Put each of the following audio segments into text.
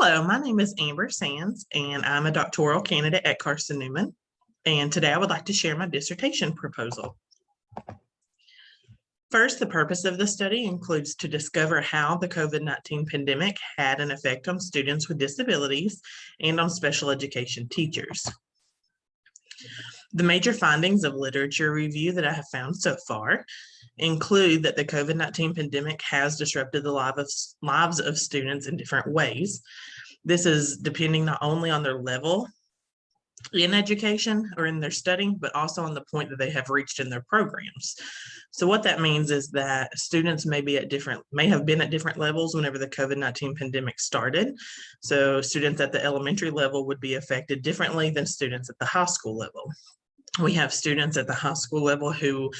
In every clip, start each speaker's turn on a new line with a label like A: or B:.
A: Hello, my name is Amber Sands, and I'm a doctoral candidate at Carson Newman. And today I would like to share my dissertation proposal. First, the purpose of the study includes to discover how the COVID-19 pandemic had an effect on students with disabilities and on special education teachers. The major findings of literature review that I have found so far include that the COVID-19 pandemic has disrupted the lives of students in different ways. This is depending not only on their level in education or in their studying, but also on the point that they have reached in their programs. So what that means is that students may have been at different levels whenever the COVID-19 pandemic started. So students at the elementary level would be affected differently than students at the high school level. We have students at the high school level who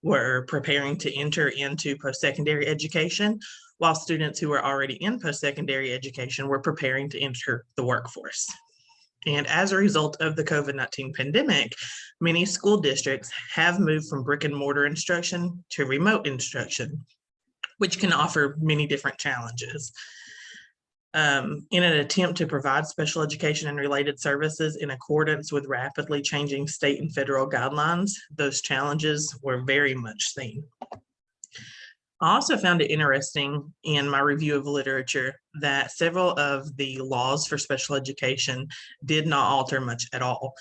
A: were preparing to enter into post-secondary education, while students who were already in post-secondary education were preparing to enter the workforce. And as a result of the COVID-19 pandemic, many school districts have moved from brick and mortar instruction to remote instruction, which can offer many different challenges. In an attempt to provide special education and related services in accordance with rapidly changing state and federal guidelines, those challenges were very much seen. I also found it interesting in my review of literature that several of the laws for special education did not alter much at all.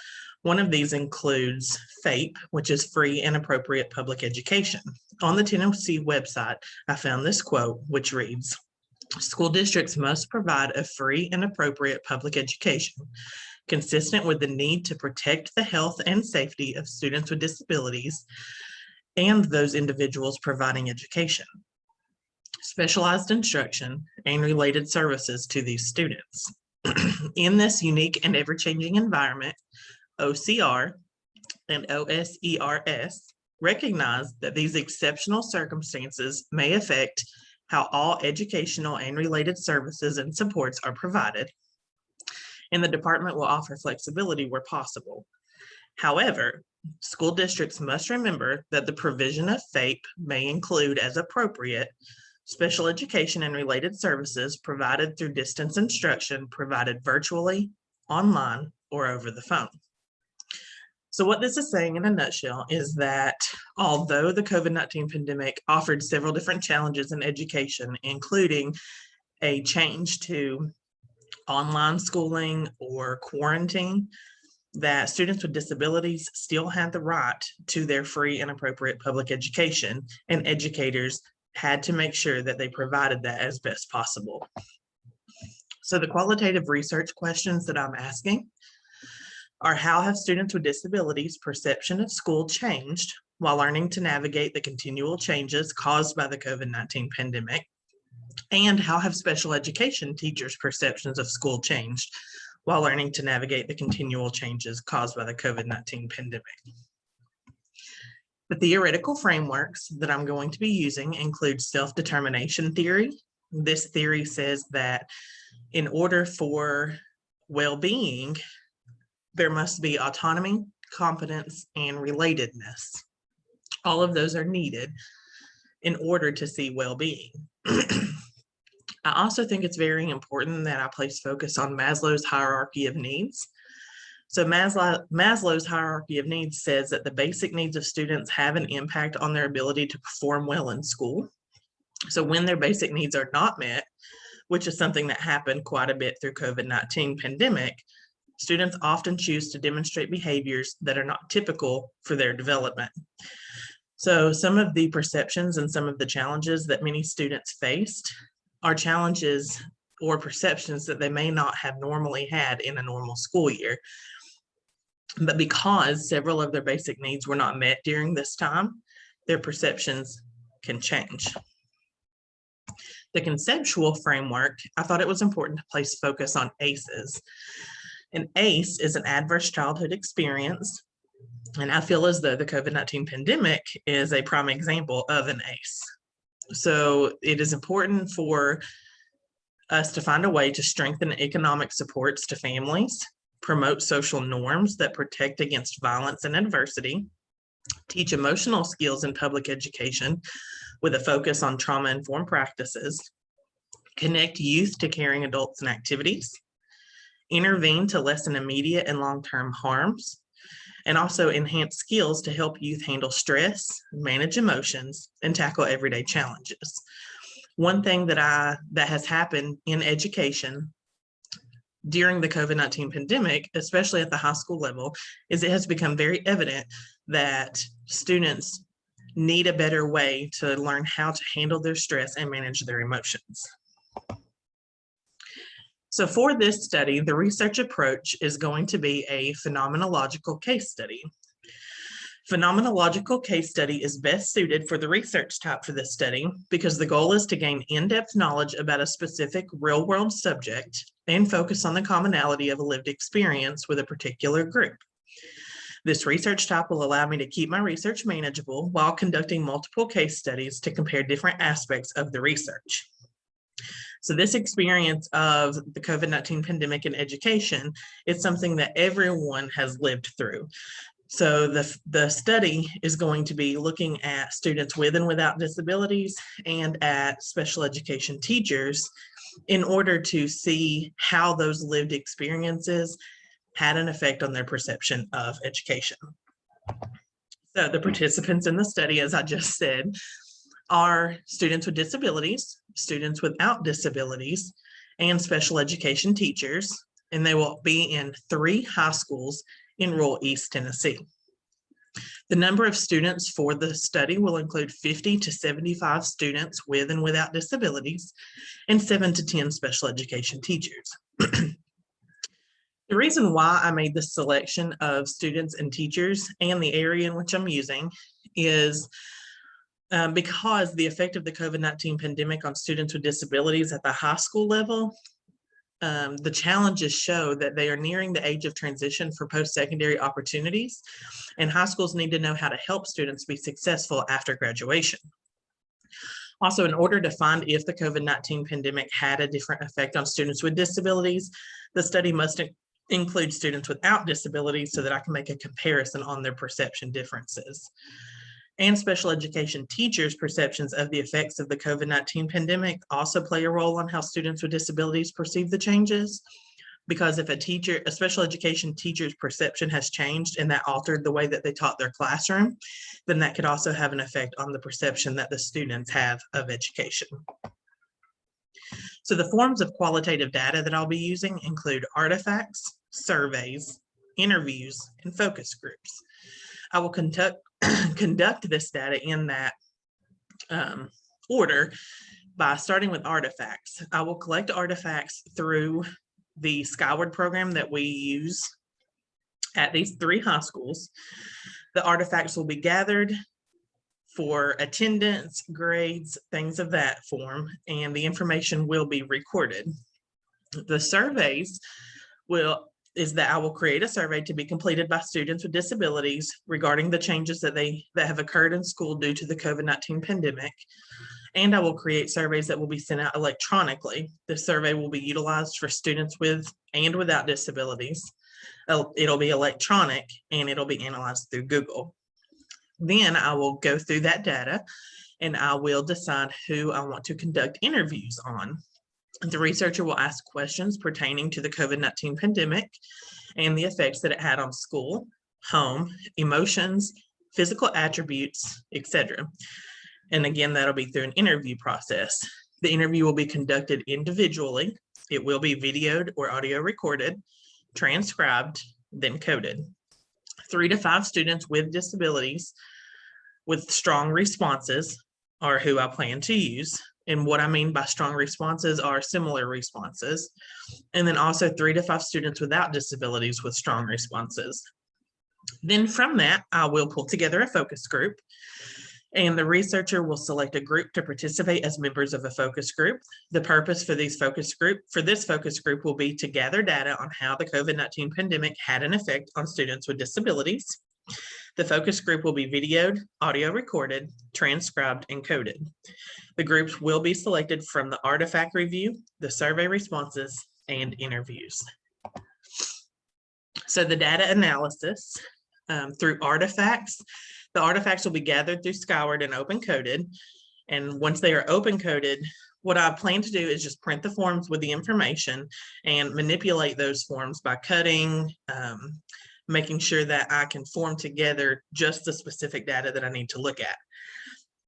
A: One of these includes FAPE, which is Free and Appropriate Public Education. On the Tennessee website, I found this quote, which reads, "School districts must provide a free and appropriate public education consistent with the need to protect the health and safety of students with disabilities and those individuals providing education, specialized instruction, and related services to these students. In this unique and ever-changing environment, OCR and OSERS recognize that these exceptional circumstances may affect how all educational and related services and supports are provided, and the department will offer flexibility where possible. However, school districts must remember that the provision of FAPE may include, as appropriate, special education and related services provided through distance instruction provided virtually, online, or over the phone." So what this is saying in a nutshell is that although the COVID-19 pandemic offered several different challenges in education, including a change to online schooling or quarantine, that students with disabilities still had the right to their free and appropriate public education, and educators had to make sure that they provided that as best possible. So the qualitative research questions that I'm asking are, how have students with disabilities' perception of school changed while learning to navigate the continual changes caused by the COVID-19 pandemic? And how have special education teachers' perceptions of school changed while learning to navigate the continual changes caused by the COVID-19 pandemic? The theoretical frameworks that I'm going to be using include self-determination theory. This theory says that in order for well-being, there must be autonomy, competence, and relatedness. All of those are needed in order to see well-being. I also think it's very important that I place focus on Maslow's hierarchy of needs. So Maslow's hierarchy of needs says that the basic needs of students have an impact on their ability to perform well in school. So when their basic needs are not met, which is something that happened quite a bit through COVID-19 pandemic, students often choose to demonstrate behaviors that are not typical for their development. So some of the perceptions and some of the challenges that many students faced are challenges or perceptions that they may not have normally had in a normal school year. But because several of their basic needs were not met during this time, their perceptions can change. The conceptual framework, I thought it was important to place focus on ACEs. An ACE is an adverse childhood experience, and I feel as though the COVID-19 pandemic is a prime example of an ACE. So it is important for us to find a way to strengthen economic supports to families, promote social norms that protect against violence and adversity, teach emotional skills in public education with a focus on trauma-informed practices, connect youth to caring adults and activities, intervene to lessen immediate and long-term harms, and also enhance skills to help youth handle stress, manage emotions, and tackle everyday challenges. One thing that has happened in education during the COVID-19 pandemic, especially at the high school level, is it has become very evident that students need a better way to learn how to handle their stress and manage their emotions. So for this study, the research approach is going to be a phenomenological case study. Phenomenological case study is best suited for the research type for this study because the goal is to gain in-depth knowledge about a specific real-world subject and focus on the commonality of a lived experience with a particular group. This research type will allow me to keep my research manageable while conducting multiple case studies to compare different aspects of the research. So this experience of the COVID-19 pandemic in education is something that everyone has lived through. So the study is going to be looking at students with and without disabilities and at special education teachers in order to see how those lived experiences had an effect on their perception of education. So the participants in the study, as I just said, are students with disabilities, students without disabilities, and special education teachers, and they will be in 3 high schools in rural East Tennessee. The number of students for the study will include 50 to 75 students with and without disabilities and 7 to 10 special education teachers. The reason why I made this selection of students and teachers and the area in which I'm using is because the effect of the COVID-19 pandemic on students with disabilities at the high school level, the challenges show that they are nearing the age of transition for post-secondary opportunities, and high schools need to know how to help students be successful after graduation. Also, in order to find if the COVID-19 pandemic had a different effect on students with disabilities, the study must include students without disabilities so that I can make a comparison on their perception differences. And special education teachers' perceptions of the effects of the COVID-19 pandemic also play a role on how students with disabilities perceive the changes. Because if a special education teacher's perception has changed and that altered the way that they taught their classroom, then that could also have an effect on the perception that the students have of education. So the forms of qualitative data that I'll be using include artifacts, surveys, interviews, and focus groups. I will conduct this data in that order by starting with artifacts. I will collect artifacts through the Skyward program that we use at these 3 high schools. The artifacts will be gathered for attendance, grades, things of that form, and the information will be recorded. The surveys is that I will create a survey to be completed by students with disabilities regarding the changes that have occurred in school due to the COVID-19 pandemic. And I will create surveys that will be sent out electronically. The survey will be utilized for students with and without disabilities. It'll be electronic and it'll be analyzed through Google. Then I will go through that data and I will decide who I want to conduct interviews on. The researcher will ask questions pertaining to the COVID-19 pandemic and the effects that it had on school, home, emotions, physical attributes, etc. And again, that'll be through an interview process. The interview will be conducted individually. It will be videoed or audio recorded, transcribed, then coded. 3 to 5 students with disabilities with strong responses are who I plan to use. And what I mean by strong responses are similar responses. And then also 3 to 5 students without disabilities with strong responses. Then from that, I will pull together a focus group. And the researcher will select a group to participate as members of a focus group. The purpose for this focus group will be to gather data on how the COVID-19 pandemic had an effect on students with disabilities. The focus group will be videoed, audio recorded, transcribed, and coded. The groups will be selected from the artifact review, the survey responses, and interviews. So the data analysis through artifacts. The artifacts will be gathered through Skyward and open coded. And once they are open coded, What I plan to do is just print the forms with the information and manipulate those forms by cutting, making sure that I can form together just the specific data that I need to look at.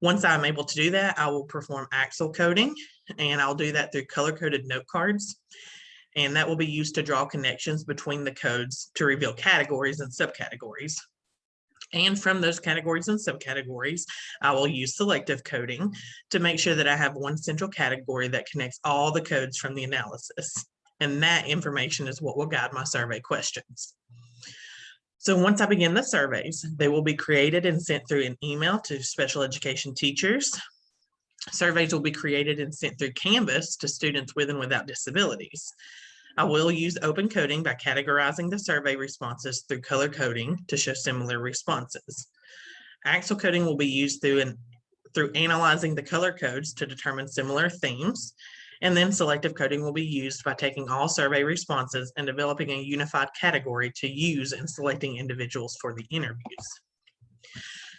A: Once I'm able to do that, I will perform axle coding, and I'll do that through color-coded note cards. And that will be used to draw connections between the codes to reveal categories and subcategories. And from those categories and subcategories, I will use selective coding to make sure that I have one central category that connects all the codes from the analysis. And that information is what will guide my survey questions. So once I begin the surveys, they will be created and sent through an email to special education teachers. Surveys will be created and sent through Canvas to students with and without disabilities. I will use open coding by categorizing the survey responses through color coding to show similar responses. Axle coding will be used through analyzing the color codes to determine similar themes. And then selective coding will be used by taking all survey responses and developing a unified category to use in selecting individuals for the interviews.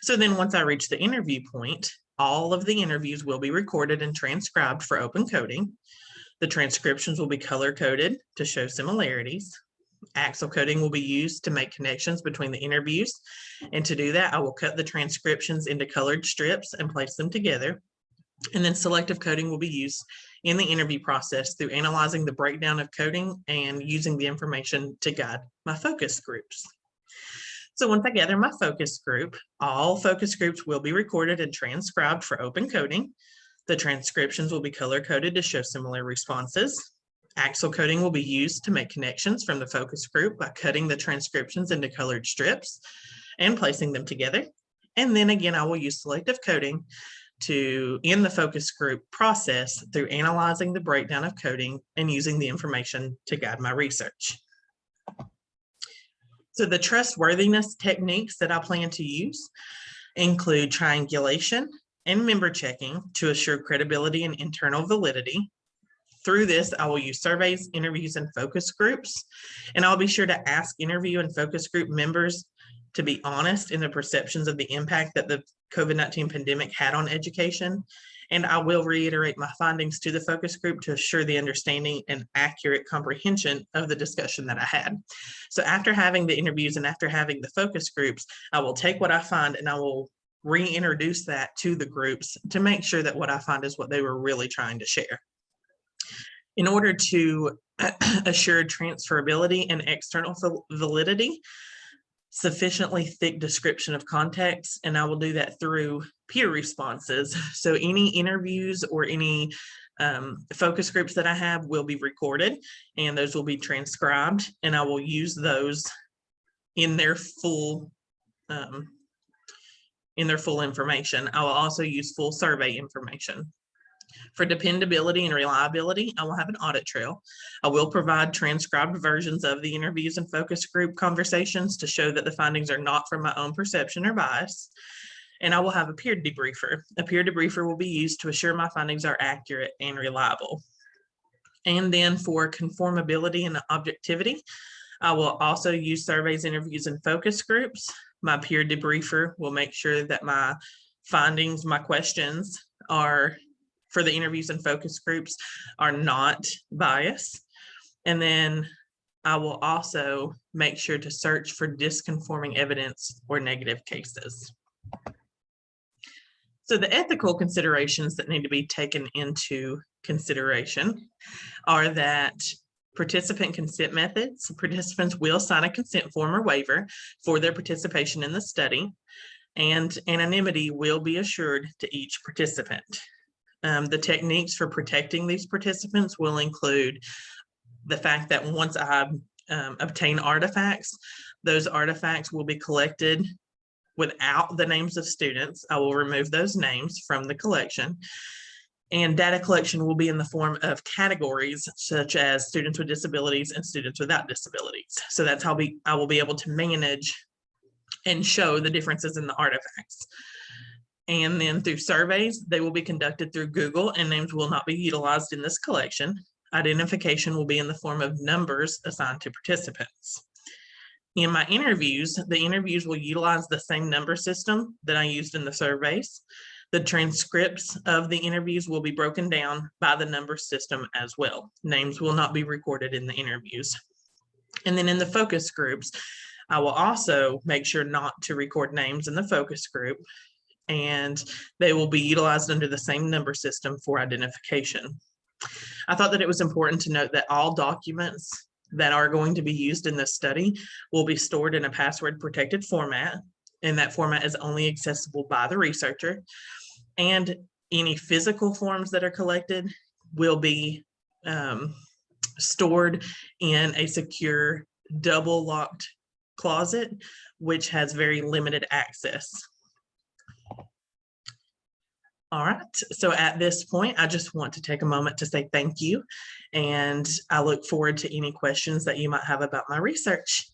A: So then once I reach the interview point, all of the interviews will be recorded and transcribed for open coding. The transcriptions will be color-coded to show similarities. Axle coding will be used to make connections between the interviews. And to do that, I will cut the transcriptions into colored strips and place them together. And then selective coding will be used in the interview process through analyzing the breakdown of coding and using the information to guide my focus groups. So once I gather my focus group, all focus groups will be recorded and transcribed for open coding. The transcriptions will be color-coded to show similar responses. Axle coding will be used to make connections from the focus group by cutting the transcriptions into colored strips and placing them together. And then again, I will use selective coding to end the focus group process through analyzing the breakdown of coding and using the information to guide my research. So the trustworthiness techniques that I plan to use include triangulation and member checking to assure credibility and internal validity. Through this, I will use surveys, interviews, and focus groups, and I'll be sure to ask interview and focus group members to be honest in the perceptions of the impact that the COVID-19 pandemic had on education. And I will reiterate my findings to the focus group to assure the understanding and accurate comprehension of the discussion that I had. So after having the interviews and after having the focus groups, I will take what I find and I will reintroduce that to the groups to make sure that what I find is what they were really trying to share. In order to assure transferability and external validity, sufficiently thick description of context, and I will do that through peer responses. So any interviews or any focus groups that I have will be recorded, and those will be transcribed, and I will use those in their full information. I will also use full survey information. For dependability and reliability, I will have an audit trail. I will provide transcribed versions of the interviews and focus group conversations to show that the findings are not from my own perception or bias. And I will have a peer debriefer. A peer debriefer will be used to assure my findings are accurate and reliable. And then for conformability and objectivity, I will also use surveys, interviews, and focus groups. My peer debriefer will make sure that my findings, my questions are for the interviews and focus groups are not biased. And then I will also make sure to search for disconforming evidence or negative cases. So the ethical considerations that need to be taken into consideration are that participant consent methods. Participants will sign a consent form or waiver for their participation in the study, and anonymity will be assured to each participant. The techniques for protecting these participants will include the fact that once I obtain artifacts, those artifacts will be collected without the names of students. I will remove those names from the collection. And data collection will be in the form of categories such as students with disabilities and students without disabilities. So that's how I will be able to manage and show the differences in the artifacts. And then through surveys, they will be conducted through Google and names will not be utilized in this collection. Identification will be in the form of numbers assigned to participants. In my interviews, the interviews will utilize the same number system that I used in the surveys. The transcripts of the interviews will be broken down by the number system as well. Names will not be recorded in the interviews. And then in the focus groups, I will also make sure not to record names in the focus group, and they will be utilized under the same number system for identification. I thought that it was important to note that all documents that are going to be used in this study will be stored in a password protected format, and that format is only accessible by the researcher. And any physical forms that are collected will be stored in a secure double locked closet, which has very limited access. All right, so at this point, I just want to take a moment to say thank you, and I look forward to any questions that you might have about my research.